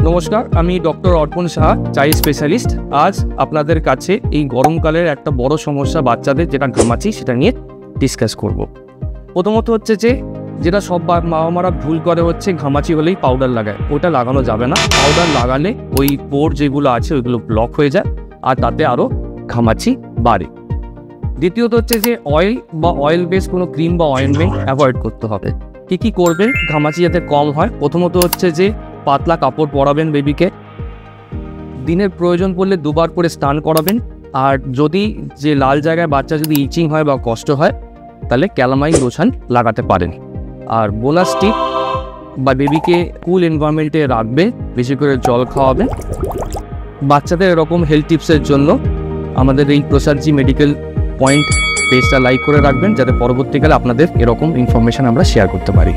নমস্কার, আমি ডক্টর অর্পণ সাহা, চাইল্ড স্পেশালিস্ট। আজ আপনাদের কাছে এই গরমকালের একটা বড় সমস্যা বাচ্চাদের যেটা ঘামাচি, সেটা নিয়ে ডিসকাস করব। প্রথমত হচ্ছে যেটা সব মারা ভুল করে হচ্ছে ঘামাচি হলেই পাউডার লাগায়। ওটা লাগানো যাবে না। পাউডার লাগালে ওই পোর যেগুলো আছে ওইগুলো ব্লক হয়ে যায় আর তাতে আরও ঘামাচি বাড়ে। দ্বিতীয়ত হচ্ছে অয়েল বেস কোনো ক্রিম বা অয়েন্টমেন্ট অ্যাভয়েড করতে হবে। কী করবেন ঘামাচি যাতে কম হয়? প্রথমত হচ্ছে পাতলা কাপড় পরাবেন বেবিকে। দিনের প্রয়োজন পড়লে 2 বার করে স্নান করাবেন। আর যদি লাল জায়গায় বাচ্চা যদি ইচিং হয় বা কষ্ট হয় তাহলে ক্যালামাইন লোশন লাগাতে পারেন। আর বোনাস টিপ বা বেবিকে কুল এনভায়রনমেন্টে রাখবে, বেশি করে জল খাওয়াবেন। বাচ্চাদের এরকম হেলথ টিপসের জন্য আমাদের এই প্রসাদজি মেডিকেল পয়েন্ট পেজটা লাইক করে রাখবেন, যাতে পরবর্তীকালে আপনাদের এরকম ইনফরমেশন আমরা শেয়ার করতে পারি।